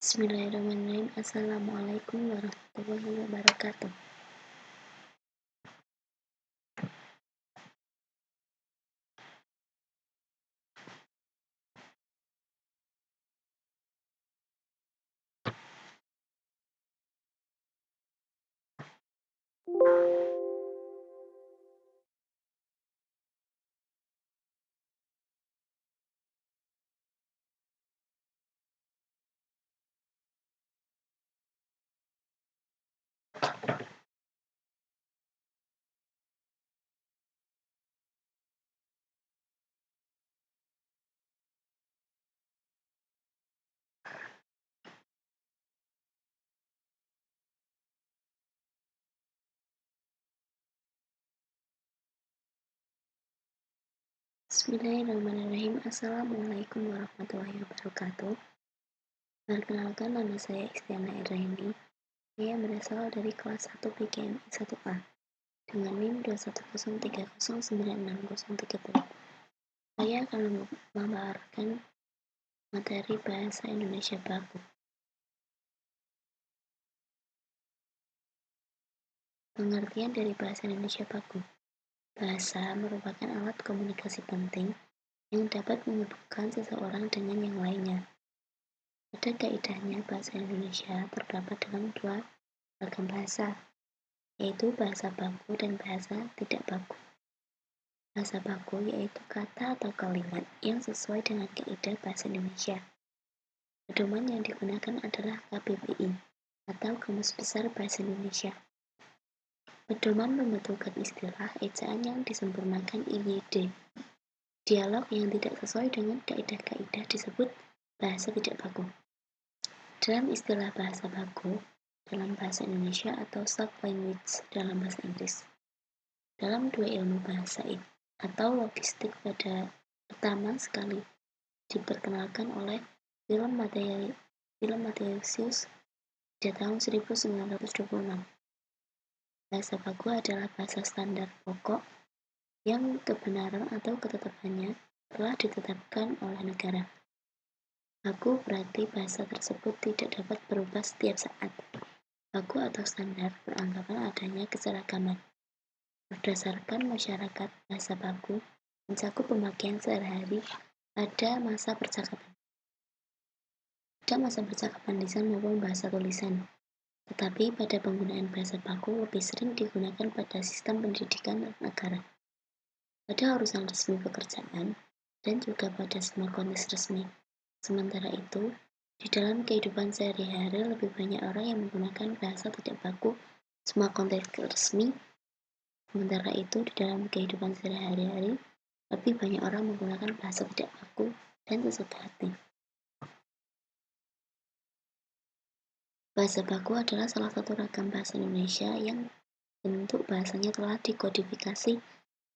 Bismillahirrahmanirrahim. Assalamualaikum warahmatullahi wabarakatuh. Bismillahirrahmanirrahim. Assalamualaikum warahmatullahi wabarakatuh. Perkenalkan, nama saya Istiana Iraini. Saya berasal dari kelas 1 PKMI 1A dengan NIM 210309630. Saya akan memaparkan materi bahasa Indonesia baku. Pengertian dari bahasa Indonesia baku. Bahasa merupakan alat komunikasi penting yang dapat menghubungkan seseorang dengan yang lainnya. Pada kaidahnya, bahasa Indonesia terdapat dalam dua ragam bahasa, yaitu bahasa baku dan bahasa tidak baku. Bahasa baku yaitu kata atau kalimat yang sesuai dengan kaidah bahasa Indonesia. Pedoman yang digunakan adalah KBBI atau Kamus Besar Bahasa Indonesia. Pedoman membentukkan istilah ejaan yang disempurnakan IYD. Dialog yang tidak sesuai dengan kaidah-kaidah disebut bahasa tidak baku. Dalam istilah bahasa baku dalam bahasa Indonesia atau stock language dalam bahasa Inggris. Dalam dua ilmu bahasa atau logistik pada pertama sekali diperkenalkan oleh Willem Matthesius pada tahun 1926. Bahasa baku adalah bahasa standar pokok yang kebenaran atau ketetapannya telah ditetapkan oleh negara. Baku berarti bahasa tersebut tidak dapat berubah setiap saat. Baku atau standar beranggapan adanya keseragaman. Berdasarkan masyarakat, bahasa baku mencakup pemakaian sehari-hari pada masa percakapan. Pada masa percakapan lisan maupun bahasa tulisan. Tetapi pada penggunaan bahasa baku lebih sering digunakan pada sistem pendidikan negara, pada urusan resmi pekerjaan, dan juga pada semua konteks resmi. Sementara itu, di dalam kehidupan sehari-hari lebih banyak orang yang menggunakan bahasa tidak baku semua konteks resmi. Sementara itu, di dalam kehidupan sehari-hari lebih banyak orang menggunakan bahasa tidak baku dan sesuka hati. Bahasa baku adalah salah satu ragam bahasa Indonesia yang bentuk bahasanya telah dikodifikasi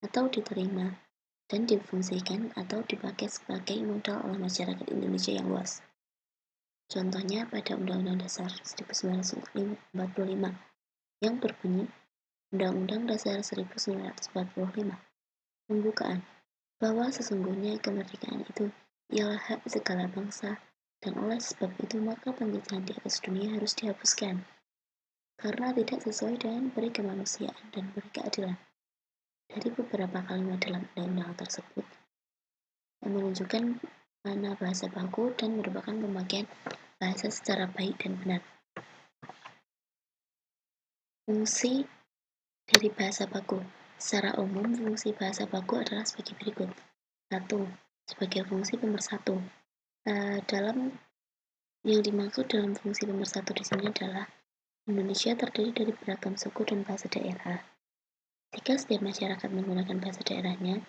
atau diterima dan difungsikan atau dipakai sebagai modal oleh masyarakat Indonesia yang luas. Contohnya pada Undang-Undang Dasar 1945 yang berbunyi Undang-Undang Dasar 1945. Pembukaan bahwa sesungguhnya kemerdekaan itu ialah hak segala bangsa, dan oleh sebab itu maka penjajahan di atas dunia harus dihapuskan, karena tidak sesuai dengan peri kemanusiaan dan peri keadilan. Dari beberapa kalimat dalam undang-undang tersebut yang menunjukkan mana bahasa baku dan merupakan pemakaian bahasa secara baik dan benar. Fungsi dari bahasa baku. Secara umum, fungsi bahasa baku adalah sebagai berikut. 1. Sebagai fungsi pemersatu. Dalam yang dimaksud dalam fungsi pemersatu di sini adalah Indonesia terdiri dari beragam suku dan bahasa daerah. Jika setiap masyarakat menggunakan bahasa daerahnya,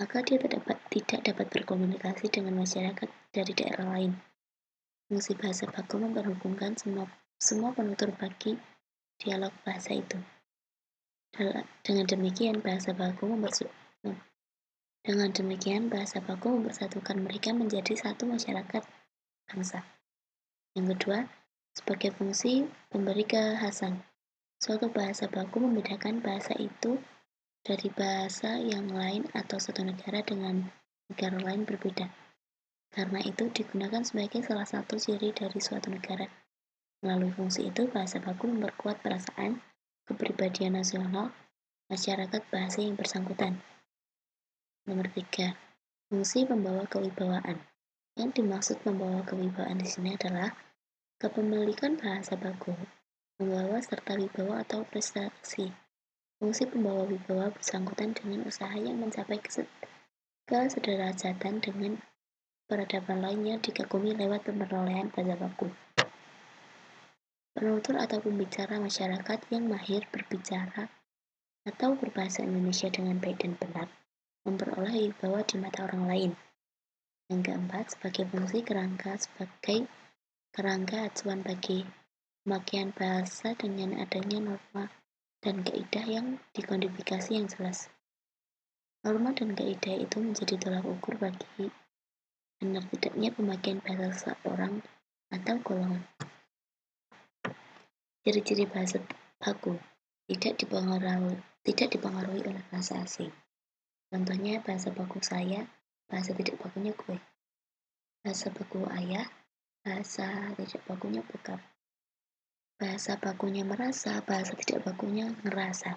maka dia tidak dapat berkomunikasi dengan masyarakat dari daerah lain. Fungsi bahasa baku memperhubungkan semua penutur bagi dialog bahasa itu. Dengan demikian bahasa baku mempersatukan mereka menjadi satu masyarakat bangsa. Yang kedua, sebagai fungsi pemberi kekhasan. Suatu bahasa baku membedakan bahasa itu dari bahasa yang lain atau satu negara dengan negara lain berbeda. Karena itu digunakan sebagai salah satu ciri dari suatu negara. Melalui fungsi itu, bahasa baku memperkuat perasaan, kepribadian nasional, masyarakat bahasa yang bersangkutan. Nomor 3. Fungsi pembawa kewibawaan. Yang dimaksud pembawa kewibawaan di sini adalah kepemilikan bahasa baku, membawa serta wibawa atau prestasi. Fungsi pembawa wibawa bersangkutan dengan usaha yang mencapai kesederajatan dengan peradaban lainnya dikagumi lewat perolehan bahasa baku. Penutur atau pembicara masyarakat yang mahir berbicara atau berbahasa Indonesia dengan baik dan benar, memperoleh wibawa di mata orang lain. Yang keempat, sebagai fungsi sebagai kerangka acuan bagi pemakaian bahasa dengan adanya norma dan kaidah yang dikodifikasi yang jelas. Norma dan kaidah itu menjadi tolak ukur bagi benar tidaknya pemakaian bahasa seseorang atau golongan. Ciri-ciri bahasa baku tidak dipengaruhi oleh bahasa asing. Contohnya bahasa baku saya, bahasa tidak bakunya gue. Bahasa baku ayah, bahasa tidak bakunya bokap. Bahasa bakunya merasa, bahasa tidak bakunya ngerasa.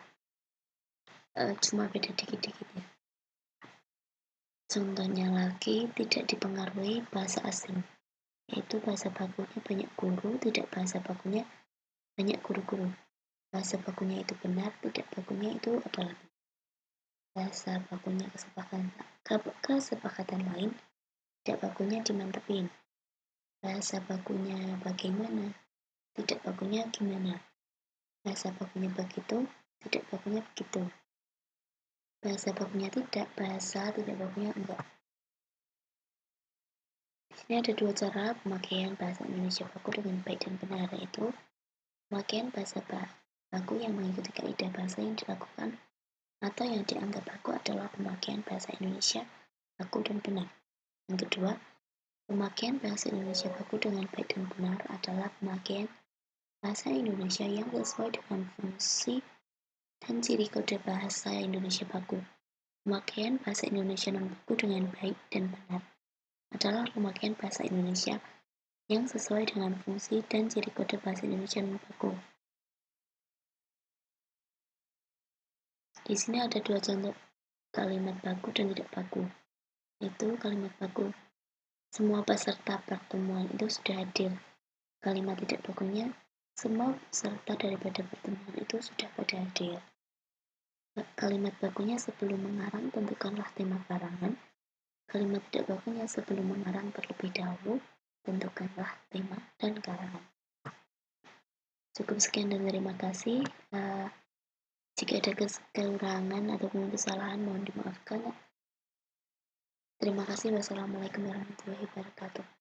Cuma beda dikit-dikit ya. Contohnya lagi tidak dipengaruhi bahasa asing, yaitu bahasa bakunya banyak guru, tidak bahasa bakunya banyak guru-guru. Bahasa bakunya itu benar, tidak bakunya itu adalah benar. Bahasa bakunya kesepakatan lain, tidak bakunya dimantepin. Bahasa bakunya bagaimana, tidak bakunya gimana. Bahasa bakunya begitu, tidak bakunya begitu. Bahasa bakunya tidak, bahasa tidak bakunya enggak. Di sini ada dua cara pemakaian bahasa Indonesia baku dengan baik dan benar, yaitu pemakaian bahasa baku yang mengikuti kaidah bahasa yang dilakukan atau yang dianggap baku adalah pemakaian bahasa Indonesia baku dan benar. Yang kedua, pemakaian bahasa Indonesia baku dengan baik dan benar adalah pemakaian bahasa Indonesia yang sesuai dengan fungsi dan ciri kode bahasa Indonesia baku. Pemakaian bahasa Indonesia non baku dengan baik dan benar adalah pemakaian bahasa Indonesia yang sesuai dengan fungsi dan ciri kode bahasa Indonesia non baku. Di sini ada dua contoh kalimat baku dan tidak baku, yaitu kalimat baku. Semua peserta pertemuan itu sudah hadir. Kalimat tidak bakunya, semua peserta daripada pertemuan itu sudah pada hadir. Kalimat bakunya sebelum mengarang tentukanlah tema karangan. Kalimat tidak bakunya sebelum mengarang terlebih dahulu tentukanlah tema dan karangan. Cukup sekian dan terima kasih. Jika ada kekurangan ataupun kesalahan mohon dimaafkan. Terima kasih. Wassalamualaikum warahmatullahi wabarakatuh.